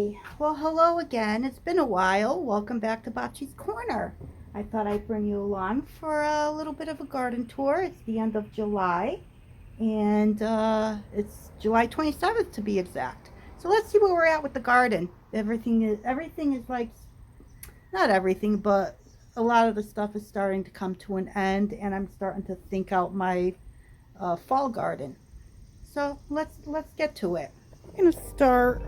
Alrighty, well hello again. It's been a while. Welcome back to Bocce's Corner. I thought I'd bring you along for a little bit of a garden tour. It's the end of July and it's July 27th to be exact. So let's see where we're at with the garden. Everything is like, not everything, but a lot of the stuff is starting to come to an end, and I'm starting to think out my fall garden. So let's get to it. I'm gonna start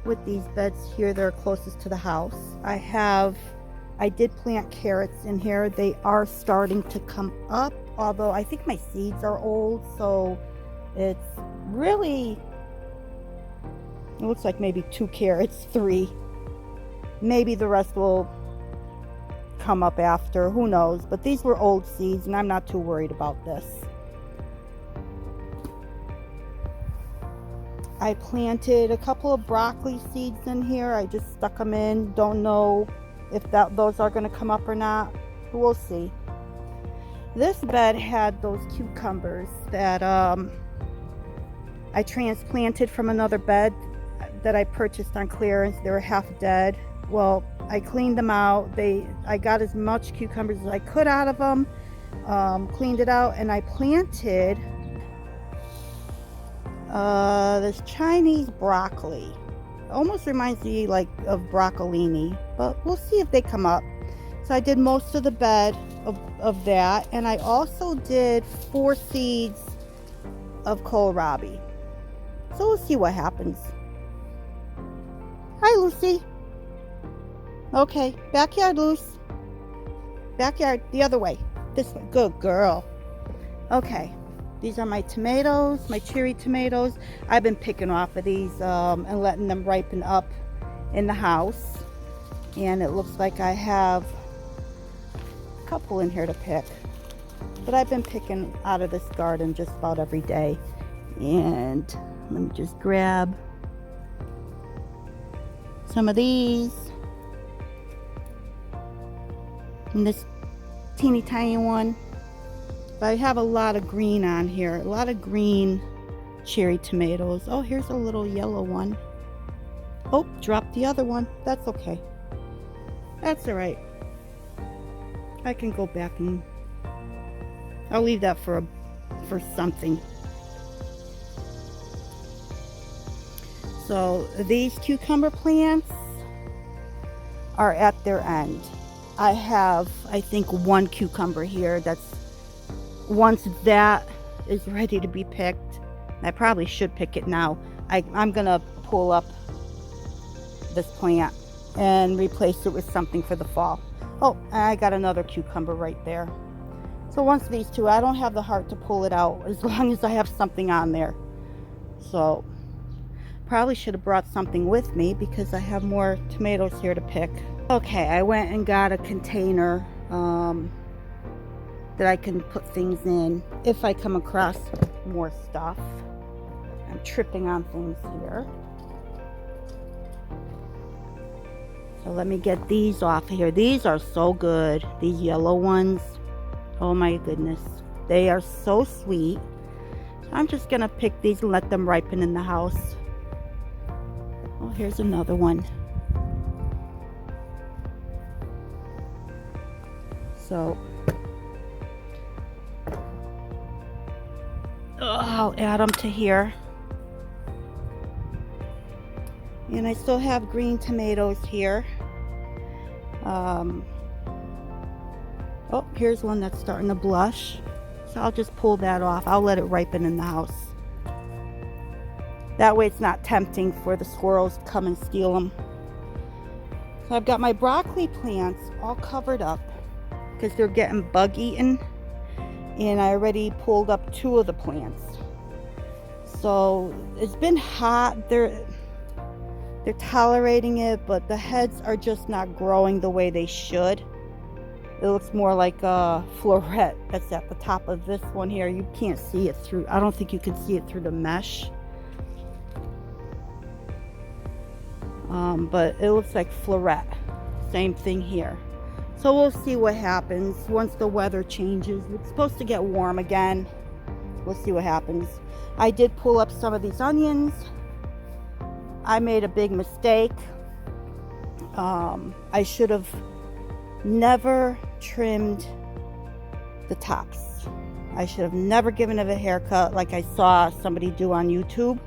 with these beds here that are closest to the house. I did plant carrots in here. They are starting to come up, although I think my seeds are old, so it's really, it looks like maybe 2 carrots, 3. Maybe the rest will come up after, who knows, but these were old seeds and I'm not too worried about this. I planted a couple of broccoli seeds in here. I just stuck them in. Don't know if those are going to come up or not. We'll see. This bed had those cucumbers that I transplanted from another bed that I purchased on clearance. They were half dead. Well, I cleaned them out. I got as much cucumbers as I could out of them, cleaned it out, and I planted this Chinese broccoli. Almost reminds me like of broccolini, but we'll see if they come up. So I did most of the bed of that, and I also did 4 seeds of kohlrabi. So we'll see what happens. Hi, Lucy. Okay, backyard, Luce. Backyard, the other way. This way. Good girl. Okay. These are my tomatoes, my cherry tomatoes. I've been picking off of these and letting them ripen up in the house. And it looks like I have a couple in here to pick. But I've been picking out of this garden just about every day. And let me just grab some of these. And this teeny tiny one. But I have a lot of green on here, a lot of green cherry tomatoes. Oh, here's a little yellow one. Oh, dropped the other one. That's okay. That's all right. I can go back and I'll leave that for something. So these cucumber plants are at their end. I have, I think, 1 cucumber here that's, once that is ready to be picked, I probably should pick it now. I'm gonna pull up this plant and replace it with something for the fall. Oh, I got another cucumber right there. So once these 2, I don't have the heart to pull it out as long as I have something on there. So probably should have brought something with me because I have more tomatoes here to pick. Okay, I went and got a container that I can put things in if I come across more stuff. I'm tripping on things here. So let me get these off here. These are so good. These yellow ones. Oh my goodness. They are so sweet. I'm just gonna pick these and let them ripen in the house. Oh, here's another one. So I'll add them to here. And I still have green tomatoes here. Oh, here's one that's starting to blush. So I'll just pull that off. I'll let it ripen in the house. That way it's not tempting for the squirrels to come and steal them. So I've got my broccoli plants all covered up because they're getting bug eaten. And I already pulled up 2 of the plants. So it's been hot. They're tolerating it, but the heads are just not growing the way they should. It looks more like a floret that's at the top of this one here. You can't see it through. I don't think you can see it through the mesh. But it looks like floret. Same thing here. So we'll see what happens once the weather changes. It's supposed to get warm again. We'll see what happens. I did pull up some of these onions. I made a big mistake. I should have never trimmed the tops. I should have never given it a haircut like I saw somebody do on YouTube.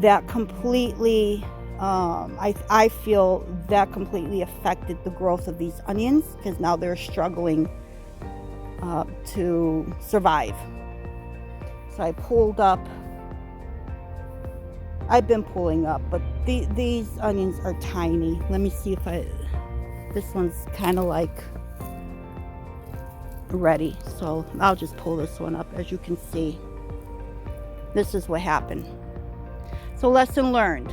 That completely, I feel that completely affected the growth of these onions, because now they're struggling to survive. So I pulled up. I've been pulling up, but these onions are tiny. Let me see if this one's kind of like ready. So I'll just pull this one up. As you can see, this is what happened. So lesson learned.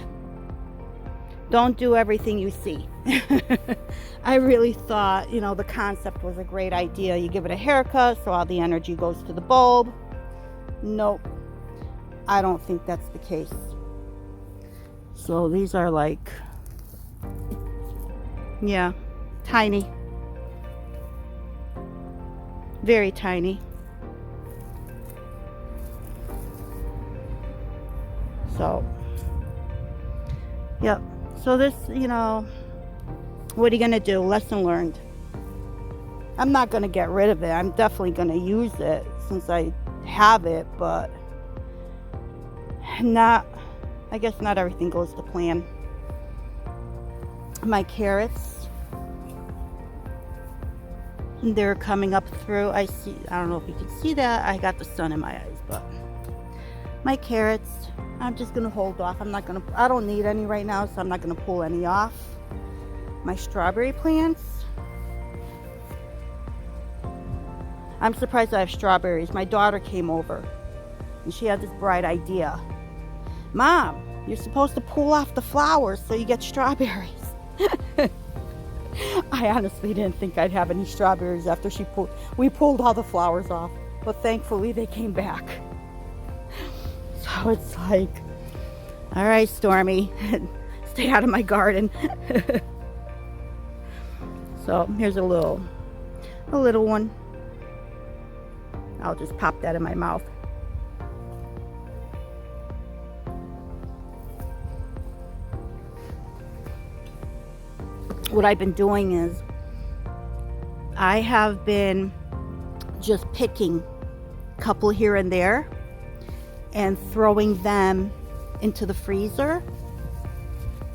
Don't do everything you see. I really thought, the concept was a great idea. You give it a haircut so all the energy goes to the bulb. Nope. I don't think that's the case. So these are like, yeah, tiny. Very tiny. So, yep. So this, what are you going to do? Lesson learned. I'm not going to get rid of it. I'm definitely going to use it since I have it, but I guess not everything goes to plan. My carrots, they're coming up through. I don't know if you can see that. I got the sun in my eyes, but my carrots, I'm just gonna hold off. I don't need any right now, so I'm not gonna pull any off. My strawberry plants, I'm surprised I have strawberries. My daughter came over and she had this bright idea. Mom, you're supposed to pull off the flowers so you get strawberries. I honestly didn't think I'd have any strawberries after we pulled all the flowers off, but thankfully they came back. So it's like, all right, Stormy, stay out of my garden. So here's a little one. I'll just pop that in my mouth. What I've been doing is I have been just picking a couple here and there and throwing them into the freezer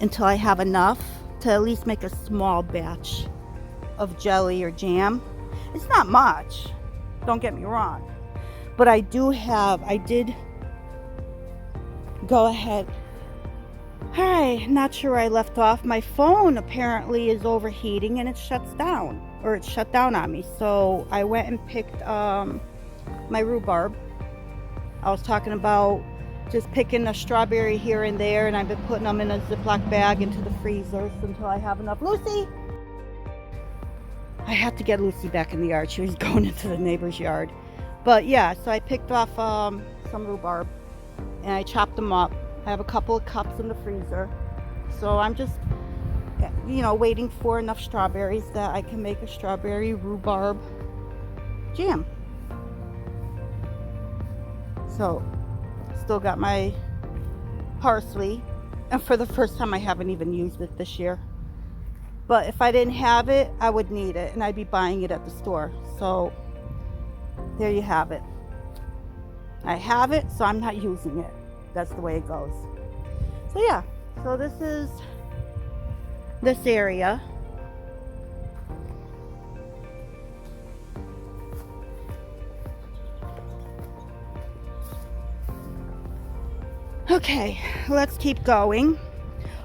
until I have enough to at least make a small batch of jelly or jam. It's not much, don't get me wrong, but I did go ahead. Hi, not sure where I left off. My phone apparently is overheating and it shuts down, or it shut down on me. So I went and picked my rhubarb. I was talking about just picking a strawberry here and there, and I've been putting them in a Ziploc bag into the freezer until I have enough. Lucy! I had to get Lucy back in the yard. She was going into the neighbor's yard. But yeah, so I picked off some rhubarb and I chopped them up. I have a couple of cups in the freezer. So I'm just, waiting for enough strawberries that I can make a strawberry rhubarb jam. So, still got my parsley. And for the first time, I haven't even used it this year. But if I didn't have it, I would need it. And I'd be buying it at the store. So, there you have it. I have it, so I'm not using it. That's the way it goes. So yeah, so this is this area. Okay, let's keep going.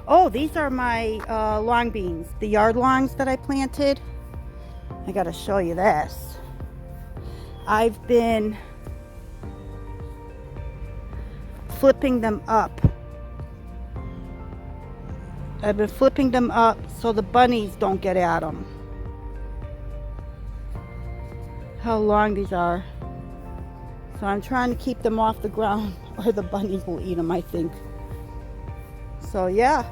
Oh, these are my long beans, the yard longs that I planted. I gotta show you this. I've been flipping them up. I've been flipping them up so the bunnies don't get at them. How long these are. So I'm trying to keep them off the ground or the bunnies will eat them, I think. So yeah,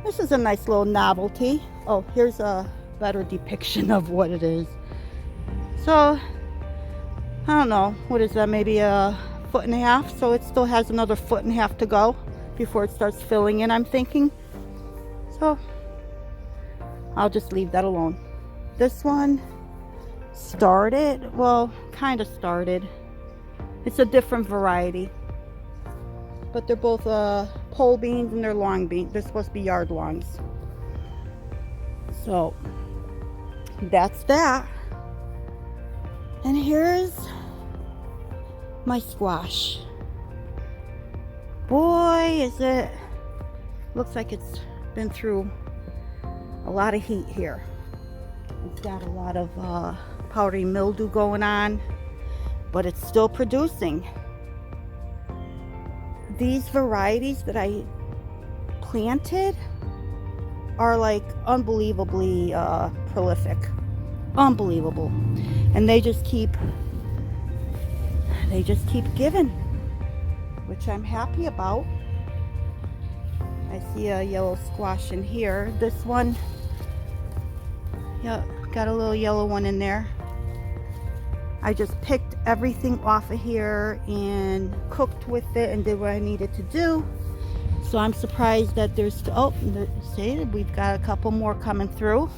this is a nice little novelty. Oh, here's a better depiction of what it is. So I don't know, what is that, maybe a 1.5 feet, so it still has another 1.5 feet to go before it starts filling in, I'm thinking. So I'll just leave that alone. This one started, well, kind of started. It's a different variety, but they're both pole beans and they're long beans. They're supposed to be yard longs. So that's that. And here's my squash. Boy, is it, looks like it's been through a lot of heat here. It's got a lot of powdery mildew going on, but it's still producing. These varieties that I planted are like unbelievably prolific. Unbelievable. And they just keep giving, which I'm happy about. I see a yellow squash in here. This one, yeah, got a little yellow one in there. I just picked everything off of here and cooked with it and did what I needed to do. So I'm surprised that there's, oh, see, we've got a couple more coming through.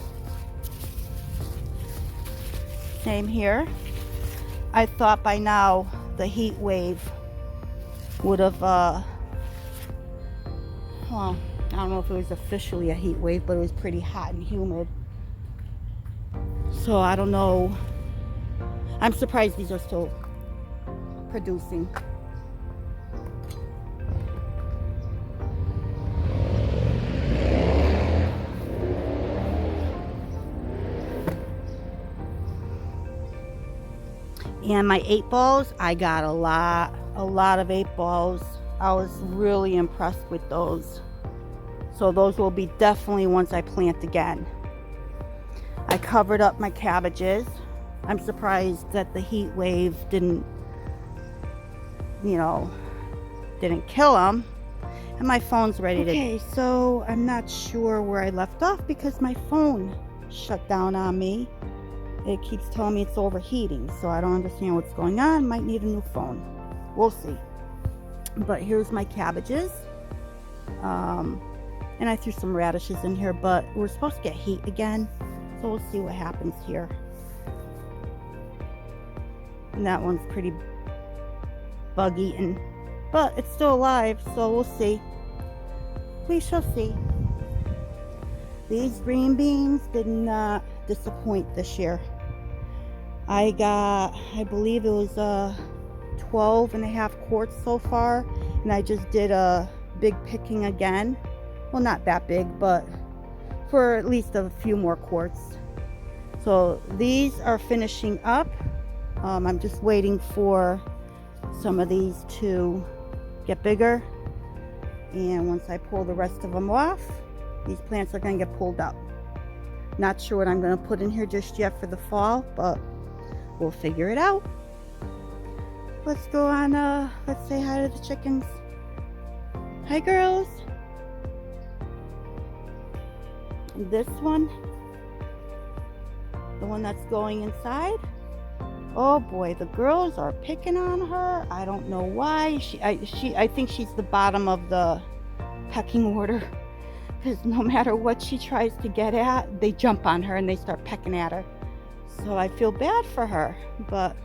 Same here. I thought by now the heat wave would have, well, I don't know if it was officially a heat wave, but it was pretty hot and humid. So I don't know. I'm surprised these are still producing. And my 8 balls, I got a lot of 8 balls. I was really impressed with those. So those will be definitely ones I plant again. I covered up my cabbages. I'm surprised that the heat wave didn't, you know, didn't kill them. And my phone's ready to... Okay, so I'm not sure where I left off because my phone shut down on me. It keeps telling me it's overheating, so I don't understand what's going on. Might need a new phone. We'll see. But here's my cabbages. And I threw some radishes in here, but we're supposed to get heat again. So we'll see what happens here. And that one's pretty bug eaten, but it's still alive, so we'll see. We shall see. These green beans did not disappoint this year. I got, I believe it was 12.5 quarts so far, and I just did a big picking again. Well, not that big, but for at least a few more quarts. So these are finishing up. I'm just waiting for some of these to get bigger, and once I pull the rest of them off, these plants are going to get pulled up. Not sure what I'm going to put in here just yet for the fall, but we'll figure it out. Let's go on, let's say hi to the chickens. Hi, girls. This one, the one that's going inside. Oh boy, the girls are picking on her. I don't know why. I think she's the bottom of the pecking order, because no matter what she tries to get at, they jump on her and they start pecking at her. So I feel bad for her, but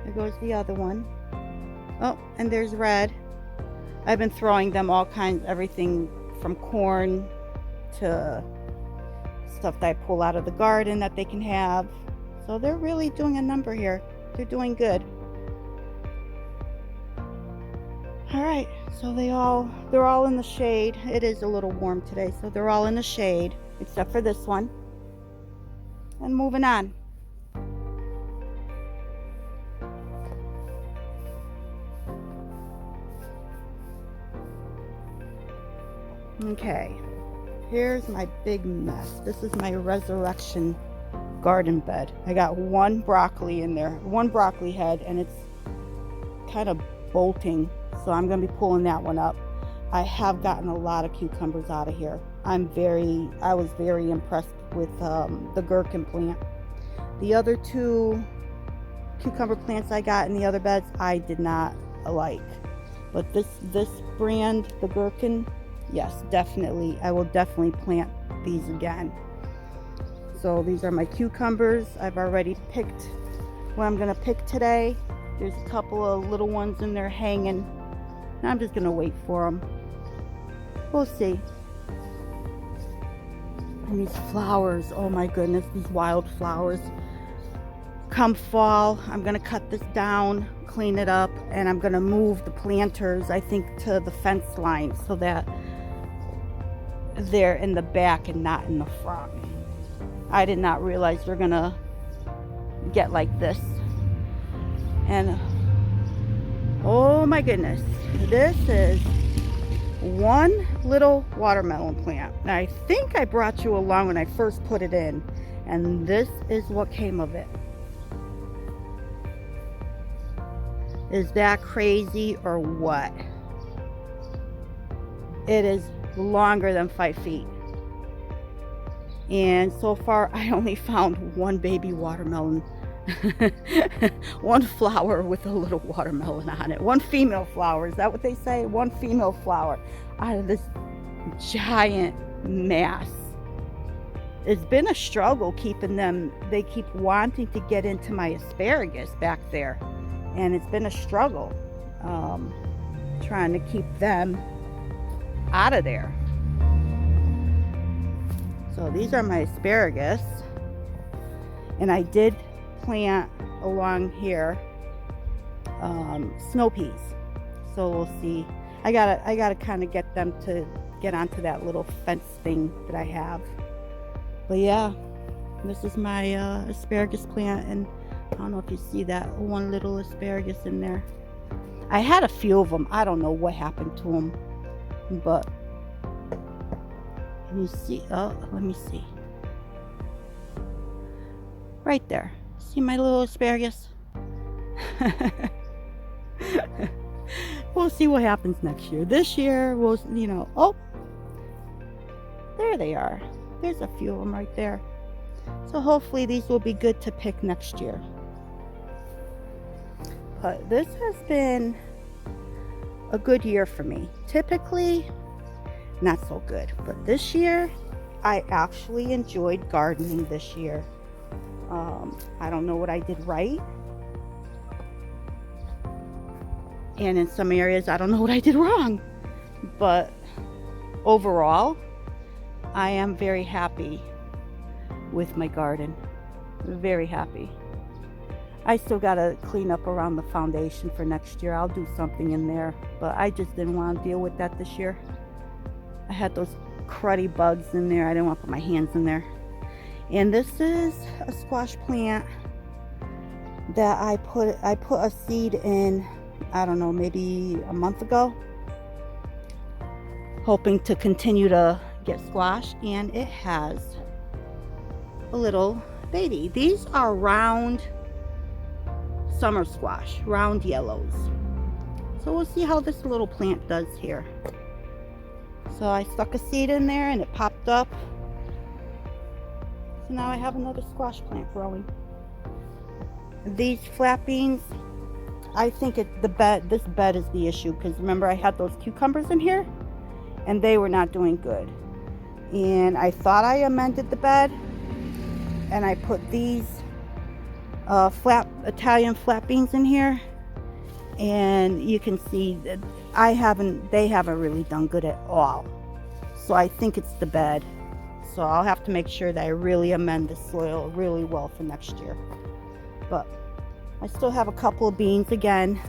there goes the other one. Oh, and there's Red. I've been throwing them all kinds, everything from corn to stuff that I pull out of the garden that they can have. So they're really doing a number here. They're doing good. All right, so they're all in the shade. It is a little warm today, so they're all in the shade except for this one. And moving on. Okay, here's my big mess. This is my resurrection garden bed. I got one broccoli in there, one broccoli head, and it's kind of bolting, so I'm going to be pulling that one up. I have gotten a lot of cucumbers out of here. I was very impressed with the gherkin plant. The other 2 cucumber plants I got in the other beds I did not like, but this brand, the Gherkin, yes, definitely. I will definitely plant these again. So these are my cucumbers. I've already picked what I'm going to pick today. There's a couple of little ones in there hanging. I'm just going to wait for them. We'll see. And these flowers, oh my goodness, these wildflowers. Come fall, I'm going to cut this down, clean it up, and I'm going to move the planters, I think, to the fence line so that they're in the back and not in the front. I did not realize they're going to get like this. And oh my goodness, this is one little watermelon plant. Now, I think I brought you along when I first put it in, and this is what came of it. Is that crazy or what? It is longer than 5 feet. And so far, I only found one baby watermelon. One flower with a little watermelon on it. One female flower. Is that what they say? One female flower out of this giant mass. It's been a struggle keeping them. They keep wanting to get into my asparagus back there. And it's been a struggle trying to keep them out of there. So these are my asparagus. And I did plant along here snow peas. So we'll see. I gotta kind of get them to get onto that little fence thing that I have. But yeah, this is my asparagus plant, and I don't know if you see that one little asparagus in there. I had a few of them. I don't know what happened to them, but can you see? Oh, let me see. Right there. See my little asparagus? We'll see what happens next year. This year, we'll, oh, there they are. There's a few of them right there. So hopefully these will be good to pick next year. But this has been a good year for me. Typically, not so good. But this year, I actually enjoyed gardening this year. I don't know what I did right. And in some areas, I don't know what I did wrong. But overall, I am very happy with my garden. Very happy. I still gotta clean up around the foundation for next year. I'll do something in there, but I just didn't want to deal with that this year. I had those cruddy bugs in there. I didn't want to put my hands in there. And this is a squash plant that I put a seed in, I don't know, maybe a month ago, hoping to continue to get squash, and it has a little baby. These are round summer squash, round yellows. So we'll see how this little plant does here. So I stuck a seed in there and it popped up. So now I have another squash plant growing. These flat beans, I think this bed is the issue, because remember I had those cucumbers in here and they were not doing good. And I thought I amended the bed, and I put these Italian flat beans in here, and you can see that they haven't really done good at all. So I think it's the bed. So I'll have to make sure that I really amend the soil really well for next year. But I still have a couple of beans again.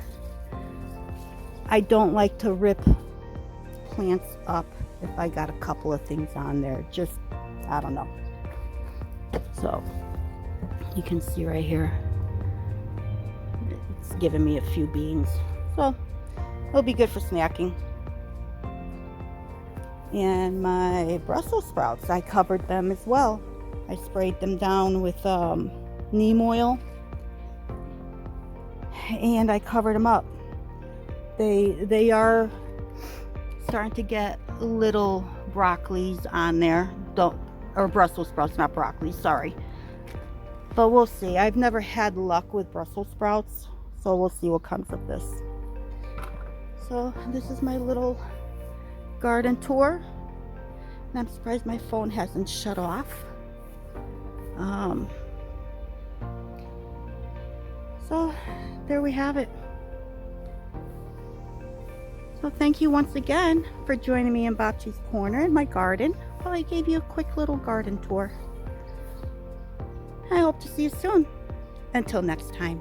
I don't like to rip plants up if I got a couple of things on there. Just, I don't know. So you can see right here, it's giving me a few beans. So it'll be good for snacking. And my Brussels sprouts, I covered them as well. I sprayed them down with neem oil, and I covered them up. They are starting to get little broccolis on there. Or Brussels sprouts, not broccoli, sorry. But we'll see. I've never had luck with Brussels sprouts, so we'll see what comes of this. So this is my little garden tour. And I'm surprised my phone hasn't shut off. So there we have it. So thank you once again for joining me in Bocce's Corner in my garden. Well, I gave you a quick little garden tour. I hope to see you soon. Until next time.